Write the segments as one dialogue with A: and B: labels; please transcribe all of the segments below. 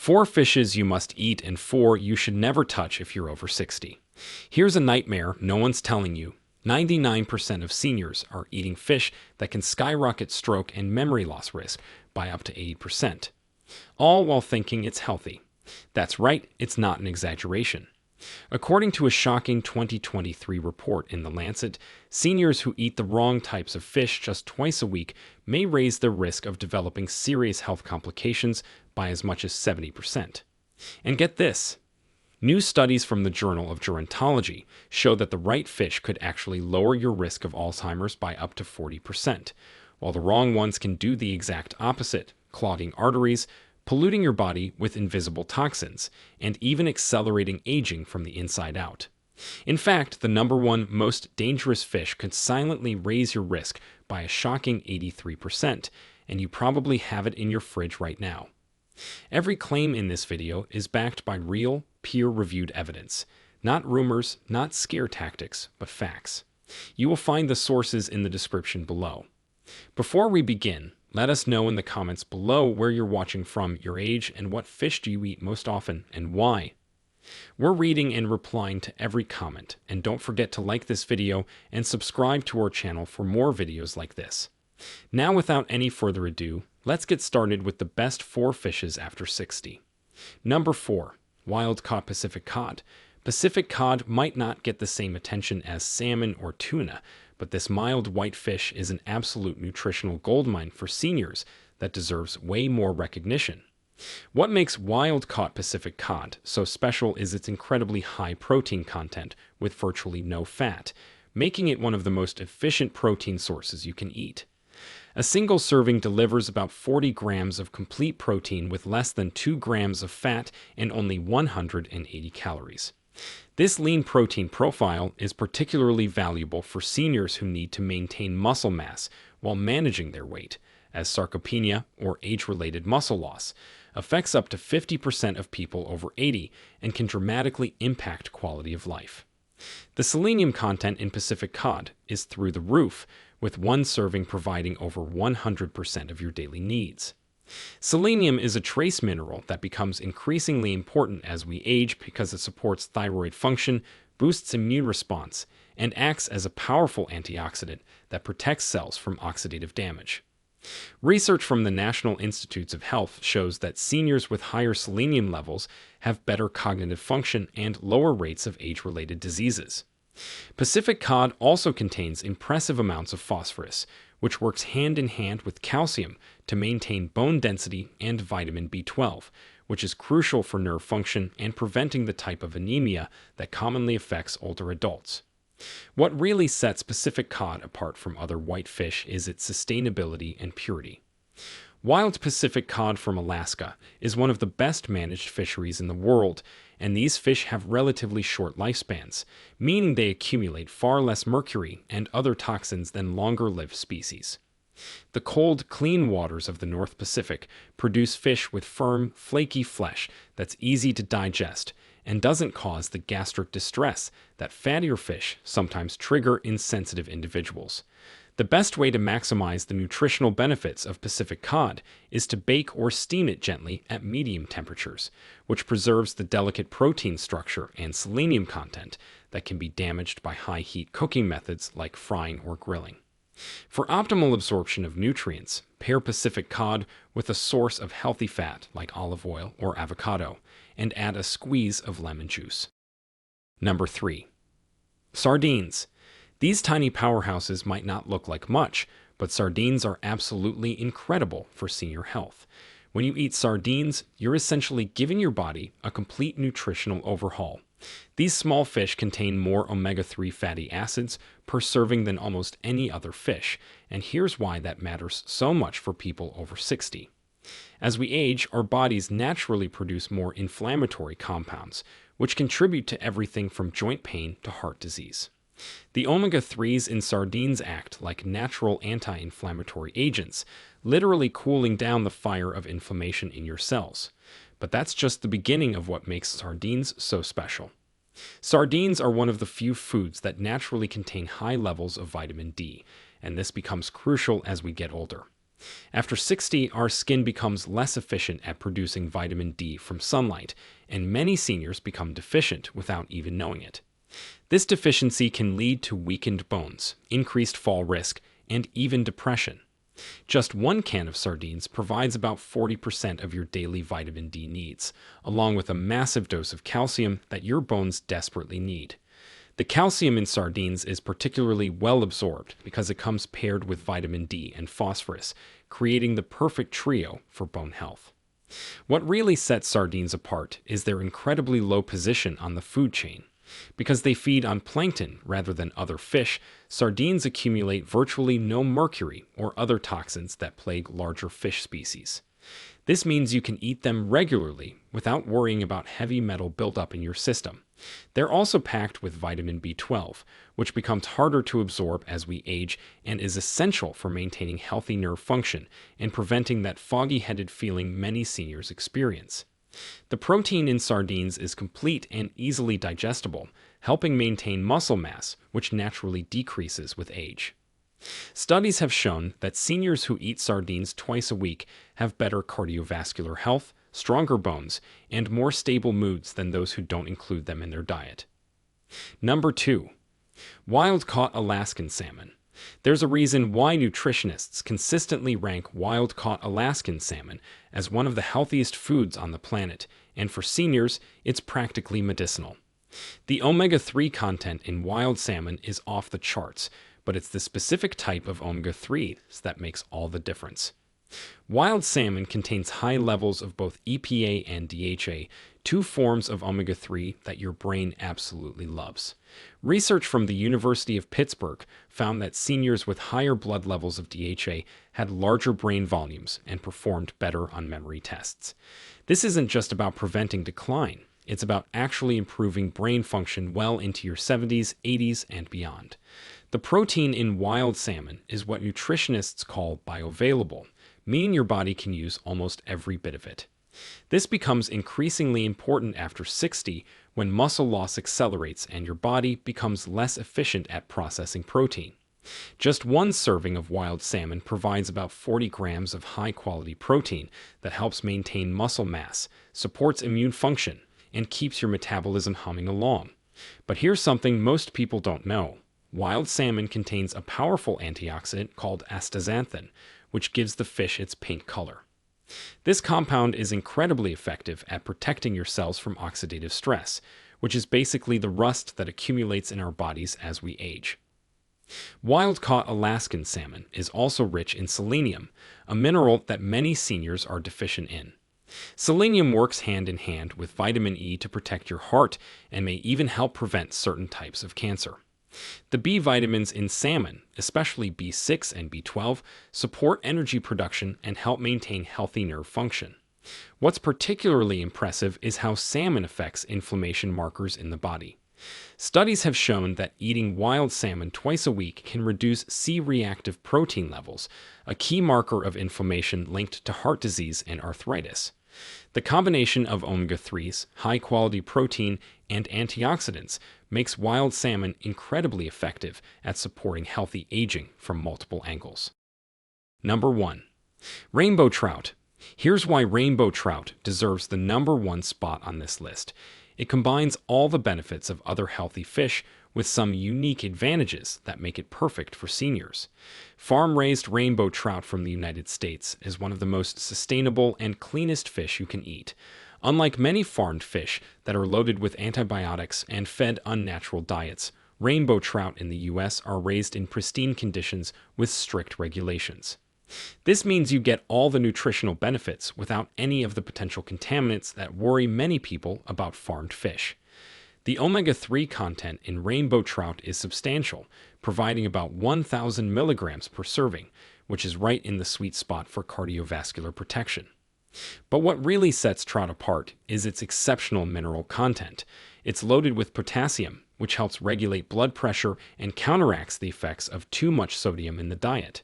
A: 4 fishes you must eat and 4 you should never touch if you're over 60. Here's a nightmare no one's telling you. 99% of seniors are eating fish that can skyrocket stroke and memory loss risk by up to 80%, all while thinking it's healthy. That's right, it's not an exaggeration. According to a shocking 2023 report in The Lancet, seniors who eat the wrong types of fish just twice a week may raise their risk of developing serious health complications by as much as 70%. And get this, new studies from the Journal of Gerontology show that the right fish could actually lower your risk of Alzheimer's by up to 40%, while the wrong ones can do the exact opposite, clogging arteries, polluting your body with invisible toxins, and even accelerating aging from the inside out. In fact, the number one most dangerous fish could silently raise your risk by a shocking 83%, and you probably have it in your fridge right now. Every claim in this video is backed by real, peer-reviewed evidence. Not rumors, not scare tactics, but facts. You will find the sources in the description below. Before we begin, let us know in the comments below where you're watching from, your age, and what fish do you eat most often and why. We're reading and replying to every comment, and don't forget to like this video and subscribe to our channel for more videos like this. Now, without any further ado, let's get started with the best 4 fishes after 60. Number 4. Wild-caught Pacific cod. Pacific cod might not get the same attention as salmon or tuna, but this mild white fish is an absolute nutritional goldmine for seniors that deserves way more recognition. What makes wild-caught Pacific cod so special is its incredibly high protein content with virtually no fat, making it one of the most efficient protein sources you can eat. A single serving delivers about 40 grams of complete protein with less than 2 grams of fat and only 180 calories. This lean protein profile is particularly valuable for seniors who need to maintain muscle mass while managing their weight, as sarcopenia, or age-related muscle loss, affects up to 50% of people over 80 and can dramatically impact quality of life. The selenium content in Pacific cod is through the roof, with one serving providing over 100% of your daily needs. Selenium is a trace mineral that becomes increasingly important as we age because it supports thyroid function, boosts immune response, and acts as a powerful antioxidant that protects cells from oxidative damage. Research from the National Institutes of Health shows that seniors with higher selenium levels have better cognitive function and lower rates of age-related diseases. Pacific cod also contains impressive amounts of phosphorus, which works hand in hand with calcium to maintain bone density, and vitamin B12, which is crucial for nerve function and preventing the type of anemia that commonly affects older adults. What really sets Pacific cod apart from other white fish is its sustainability and purity. Wild Pacific cod from Alaska is one of the best managed fisheries in the world, and these fish have relatively short lifespans, meaning they accumulate far less mercury and other toxins than longer-lived species. The cold, clean waters of the North Pacific produce fish with firm, flaky flesh that's easy to digest and doesn't cause the gastric distress that fattier fish sometimes trigger in sensitive individuals. The best way to maximize the nutritional benefits of Pacific cod is to bake or steam it gently at medium temperatures, which preserves the delicate protein structure and selenium content that can be damaged by high-heat cooking methods like frying or grilling. For optimal absorption of nutrients, pair Pacific cod with a source of healthy fat like olive oil or avocado, and add a squeeze of lemon juice. Number 3. Sardines. These tiny powerhouses might not look like much, but sardines are absolutely incredible for senior health. When you eat sardines, you're essentially giving your body a complete nutritional overhaul. These small fish contain more omega-3 fatty acids per serving than almost any other fish, and here's why that matters so much for people over 60. As we age, our bodies naturally produce more inflammatory compounds, which contribute to everything from joint pain to heart disease. The omega-3s in sardines act like natural anti-inflammatory agents, literally cooling down the fire of inflammation in your cells. But that's just the beginning of what makes sardines so special. Sardines are one of the few foods that naturally contain high levels of vitamin D, and this becomes crucial as we get older. After 60, our skin becomes less efficient at producing vitamin D from sunlight, and many seniors become deficient without even knowing it. This deficiency can lead to weakened bones, increased fall risk, and even depression. Just one can of sardines provides about 40% of your daily vitamin D needs, along with a massive dose of calcium that your bones desperately need. The calcium in sardines is particularly well absorbed because it comes paired with vitamin D and phosphorus, creating the perfect trio for bone health. What really sets sardines apart is their incredibly low position on the food chain. Because they feed on plankton rather than other fish, sardines accumulate virtually no mercury or other toxins that plague larger fish species. This means you can eat them regularly without worrying about heavy metal buildup in your system. They're also packed with vitamin B12, which becomes harder to absorb as we age and is essential for maintaining healthy nerve function and preventing that foggy-headed feeling many seniors experience. The protein in sardines is complete and easily digestible, helping maintain muscle mass, which naturally decreases with age. Studies have shown that seniors who eat sardines twice a week have better cardiovascular health, stronger bones, and more stable moods than those who don't include them in their diet. Number 2. Wild-caught Alaskan salmon. There's a reason why nutritionists consistently rank wild-caught Alaskan salmon as one of the healthiest foods on the planet, and for seniors, it's practically medicinal. The omega-3 content in wild salmon is off the charts, but it's the specific type of omega-3s that makes all the difference. Wild salmon contains high levels of both EPA and DHA, two forms of omega-3 that your brain absolutely loves. Research from the University of Pittsburgh found that seniors with higher blood levels of DHA had larger brain volumes and performed better on memory tests. This isn't just about preventing decline, it's about actually improving brain function well into your 70s, 80s, and beyond. The protein in wild salmon is what nutritionists call bioavailable, meaning your body can use almost every bit of it. This becomes increasingly important after 60 when muscle loss accelerates and your body becomes less efficient at processing protein. Just one serving of wild salmon provides about 40 grams of high-quality protein that helps maintain muscle mass, supports immune function, and keeps your metabolism humming along. But here's something most people don't know. Wild salmon contains a powerful antioxidant called astaxanthin, which gives the fish its pink color. This compound is incredibly effective at protecting your cells from oxidative stress, which is basically the rust that accumulates in our bodies as we age. Wild-caught Alaskan salmon is also rich in selenium, a mineral that many seniors are deficient in. Selenium works hand in hand with vitamin E to protect your heart and may even help prevent certain types of cancer. The B vitamins in salmon, especially B6 and B12, support energy production and help maintain healthy nerve function. What's particularly impressive is how salmon affects inflammation markers in the body. Studies have shown that eating wild salmon twice a week can reduce C-reactive protein levels, a key marker of inflammation linked to heart disease and arthritis. The combination of omega-3s, high-quality protein, and antioxidants makes wild salmon incredibly effective at supporting healthy aging from multiple angles. Number 1. Rainbow trout. Here's why rainbow trout deserves the number 1 spot on this list. It combines all the benefits of other healthy fish with some unique advantages that make it perfect for seniors. Farm-raised rainbow trout from the United States is one of the most sustainable and cleanest fish you can eat. Unlike many farmed fish that are loaded with antibiotics and fed unnatural diets, rainbow trout in the U.S. are raised in pristine conditions with strict regulations. This means you get all the nutritional benefits without any of the potential contaminants that worry many people about farmed fish. The omega-3 content in rainbow trout is substantial, providing about 1,000 milligrams per serving, which is right in the sweet spot for cardiovascular protection. But what really sets trout apart is its exceptional mineral content. It's loaded with potassium, which helps regulate blood pressure and counteracts the effects of too much sodium in the diet.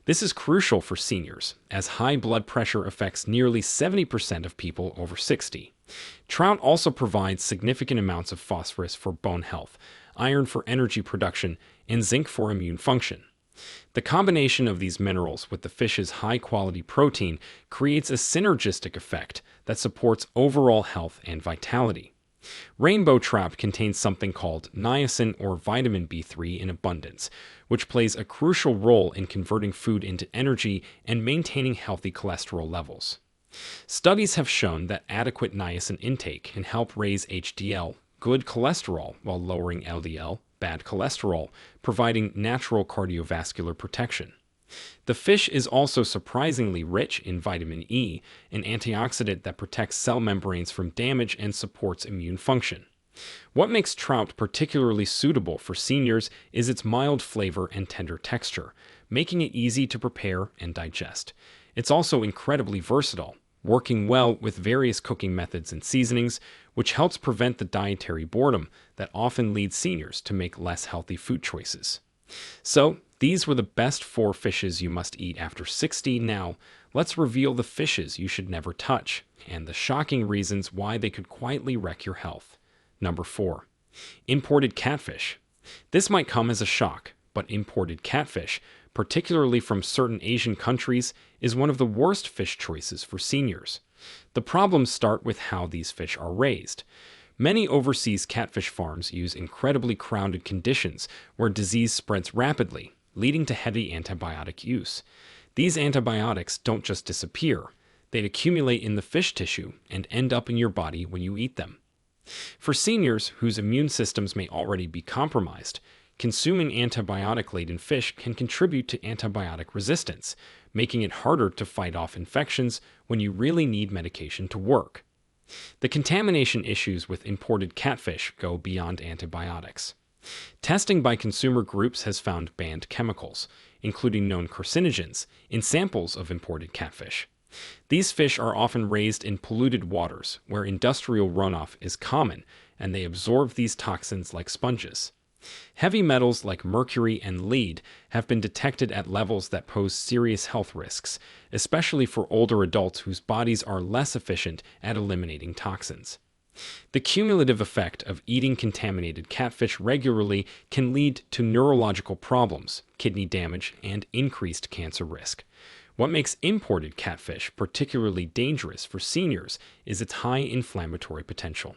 A: This is crucial for seniors, as high blood pressure affects nearly 70% of people over 60. Trout also provides significant amounts of phosphorus for bone health, iron for energy production, and zinc for immune function. The combination of these minerals with the fish's high-quality protein creates a synergistic effect that supports overall health and vitality. Rainbow trout contains something called niacin or vitamin B3 in abundance, which plays a crucial role in converting food into energy and maintaining healthy cholesterol levels. Studies have shown that adequate niacin intake can help raise HDL, good cholesterol, while lowering LDL, bad cholesterol, providing natural cardiovascular protection. The fish is also surprisingly rich in vitamin E, an antioxidant that protects cell membranes from damage and supports immune function. What makes trout particularly suitable for seniors is its mild flavor and tender texture, making it easy to prepare and digest. It's also incredibly versatile, working well with various cooking methods and seasonings, which helps prevent the dietary boredom that often leads seniors to make less healthy food choices. So, these were the best 4 fishes you must eat after 60. Now, let's reveal the fishes you should never touch and the shocking reasons why they could quietly wreck your health. Number 4. Imported catfish. This might come as a shock, but imported catfish, particularly from certain Asian countries, is one of the worst fish choices for seniors. The problems start with how these fish are raised. Many overseas catfish farms use incredibly crowded conditions where disease spreads rapidly, leading to heavy antibiotic use. These antibiotics don't just disappear, they accumulate in the fish tissue and end up in your body when you eat them. For seniors whose immune systems may already be compromised, consuming antibiotic-laden fish can contribute to antibiotic resistance, making it harder to fight off infections when you really need medication to work. The contamination issues with imported catfish go beyond antibiotics. Testing by consumer groups has found banned chemicals, including known carcinogens, in samples of imported catfish. These fish are often raised in polluted waters where industrial runoff is common, and they absorb these toxins like sponges. Heavy metals like mercury and lead have been detected at levels that pose serious health risks, especially for older adults whose bodies are less efficient at eliminating toxins. The cumulative effect of eating contaminated catfish regularly can lead to neurological problems, kidney damage, and increased cancer risk. What makes imported catfish particularly dangerous for seniors is its high inflammatory potential.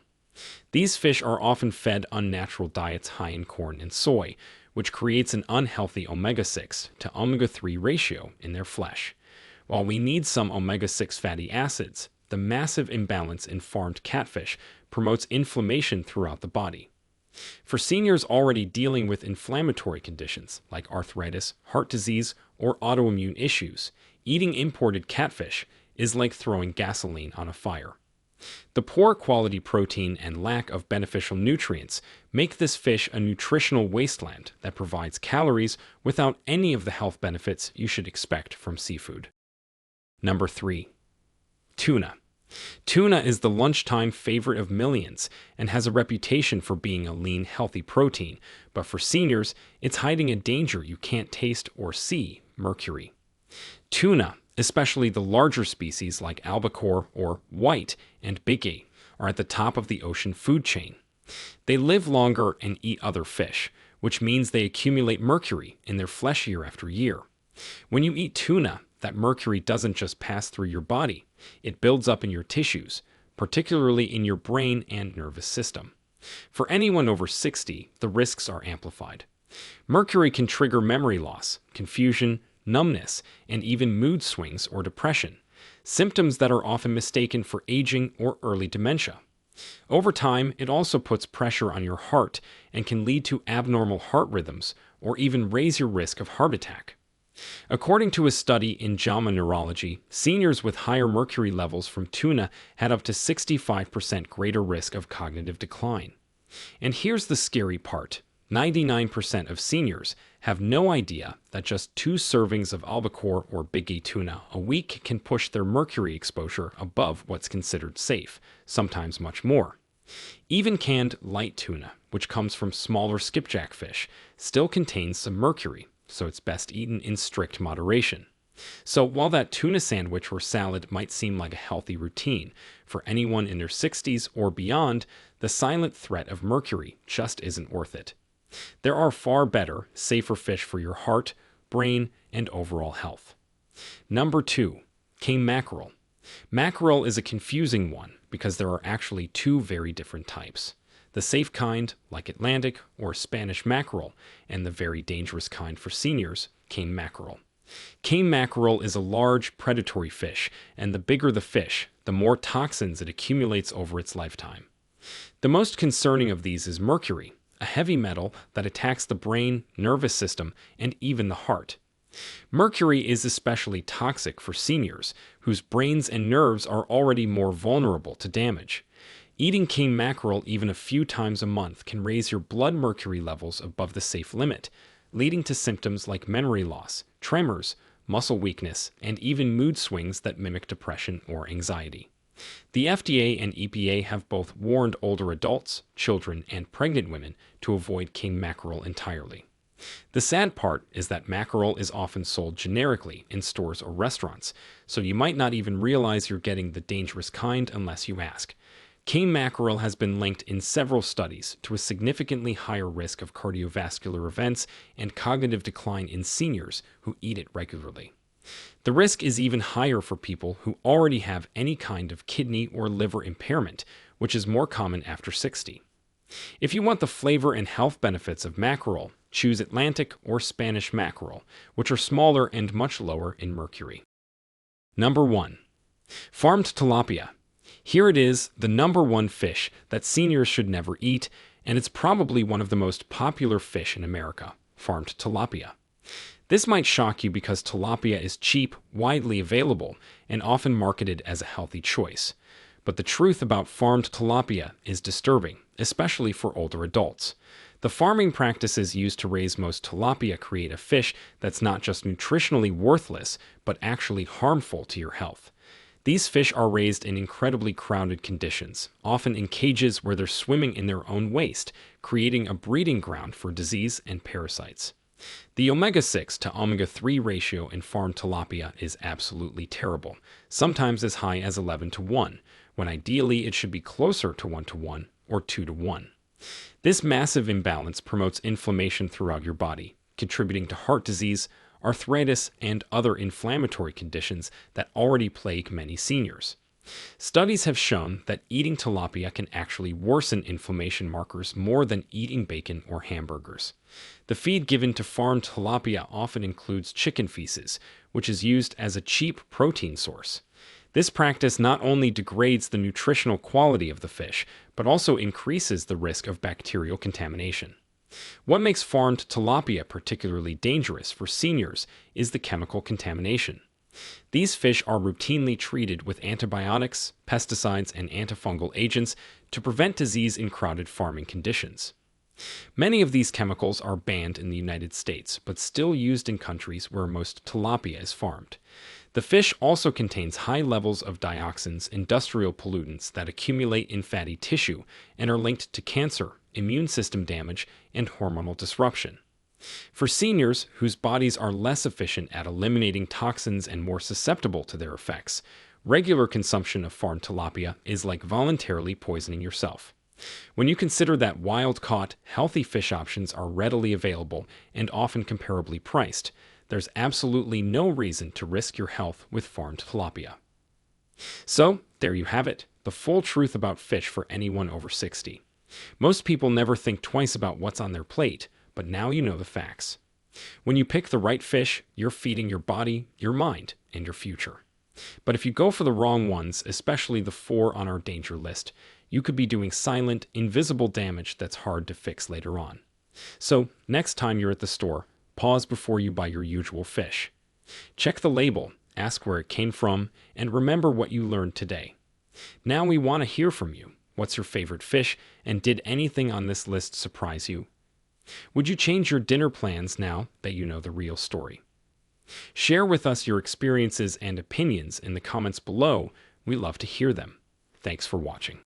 A: These fish are often fed unnatural diets high in corn and soy, which creates an unhealthy omega-6 to omega-3 ratio in their flesh. While we need some omega-6 fatty acids, the massive imbalance in farmed catfish promotes inflammation throughout the body. For seniors already dealing with inflammatory conditions like arthritis, heart disease, or autoimmune issues, eating imported catfish is like throwing gasoline on a fire. The poor quality protein and lack of beneficial nutrients make this fish a nutritional wasteland that provides calories without any of the health benefits you should expect from seafood. Number 3. Tuna. Tuna is the lunchtime favorite of millions and has a reputation for being a lean, healthy protein, but for seniors, it's hiding a danger you can't taste or see: mercury. Tuna, especially the larger species like albacore or white and biggie, are at the top of the ocean food chain. They live longer and eat other fish, which means they accumulate mercury in their flesh year after year. When you eat tuna, that mercury doesn't just pass through your body, it builds up in your tissues, particularly in your brain and nervous system. For anyone over 60, the risks are amplified. Mercury can trigger memory loss, confusion, numbness, and even mood swings or depression, symptoms that are often mistaken for aging or early dementia. Over time, it also puts pressure on your heart and can lead to abnormal heart rhythms or even raise your risk of heart attack. According to a study in JAMA Neurology, seniors with higher mercury levels from tuna had up to 65% greater risk of cognitive decline. And here's the scary part: 99% of seniors have no idea that just 2 servings of albacore or biggie tuna a week can push their mercury exposure above what's considered safe, sometimes much more. Even canned light tuna, which comes from smaller skipjack fish, still contains some mercury, so it's best eaten in strict moderation. So while that tuna sandwich or salad might seem like a healthy routine, for anyone in their 60s or beyond, the silent threat of mercury just isn't worth it. There are far better, safer fish for your heart, brain, and overall health. Number 2. King mackerel. Mackerel is a confusing one because there are actually two very different types. The safe kind, like Atlantic or Spanish mackerel, and the very dangerous kind for seniors, king mackerel. King mackerel is a large, predatory fish, and the bigger the fish, the more toxins it accumulates over its lifetime. The most concerning of these is mercury, a heavy metal that attacks the brain, nervous system, and even the heart. Mercury is especially toxic for seniors, whose brains and nerves are already more vulnerable to damage. Eating king mackerel even a few times a month can raise your blood mercury levels above the safe limit, leading to symptoms like memory loss, tremors, muscle weakness, and even mood swings that mimic depression or anxiety. The FDA and EPA have both warned older adults, children, and pregnant women to avoid king mackerel entirely. The sad part is that mackerel is often sold generically in stores or restaurants, so you might not even realize you're getting the dangerous kind unless you ask. King mackerel has been linked in several studies to a significantly higher risk of cardiovascular events and cognitive decline in seniors who eat it regularly. The risk is even higher for people who already have any kind of kidney or liver impairment, which is more common after 60. If you want the flavor and health benefits of mackerel, choose Atlantic or Spanish mackerel, which are smaller and much lower in mercury. Number 1. Farmed tilapia. Here it is, the number one fish that seniors should never eat, and it's probably one of the most popular fish in America, farmed tilapia. This might shock you because tilapia is cheap, widely available, and often marketed as a healthy choice. But the truth about farmed tilapia is disturbing, especially for older adults. The farming practices used to raise most tilapia create a fish that's not just nutritionally worthless, but actually harmful to your health. These fish are raised in incredibly crowded conditions, often in cages where they're swimming in their own waste, creating a breeding ground for disease and parasites. The omega-6 to omega-3 ratio in farmed tilapia is absolutely terrible, sometimes as high as 11:1, when ideally it should be closer to 1:1 or 2:1. This massive imbalance promotes inflammation throughout your body, contributing to heart disease, arthritis, and other inflammatory conditions that already plague many seniors. Studies have shown that eating tilapia can actually worsen inflammation markers more than eating bacon or hamburgers. The feed given to farmed tilapia often includes chicken feces, which is used as a cheap protein source. This practice not only degrades the nutritional quality of the fish, but also increases the risk of bacterial contamination. What makes farmed tilapia particularly dangerous for seniors is the chemical contamination. These fish are routinely treated with antibiotics, pesticides, and antifungal agents to prevent disease in crowded farming conditions. Many of these chemicals are banned in the United States, but still used in countries where most tilapia is farmed. The fish also contains high levels of dioxins, industrial pollutants that accumulate in fatty tissue and are linked to cancer, immune system damage, and hormonal disruption. For seniors whose bodies are less efficient at eliminating toxins and more susceptible to their effects, regular consumption of farmed tilapia is like voluntarily poisoning yourself. When you consider that wild-caught, healthy fish options are readily available and often comparably priced, there's absolutely no reason to risk your health with farmed tilapia. So, there you have it, the full truth about fish for anyone over 60. Most people never think twice about what's on their plate, but now you know the facts. When you pick the right fish, you're feeding your body, your mind, and your future. But if you go for the wrong ones, especially the 4 on our danger list, you could be doing silent, invisible damage that's hard to fix later on. So, next time you're at the store, pause before you buy your usual fish. Check the label, ask where it came from, and remember what you learned today. Now we want to hear from you. What's your favorite fish, and did anything on this list surprise you? Would you change your dinner plans now that you know the real story? Share with us your experiences and opinions in the comments below. We love to hear them. Thanks for watching.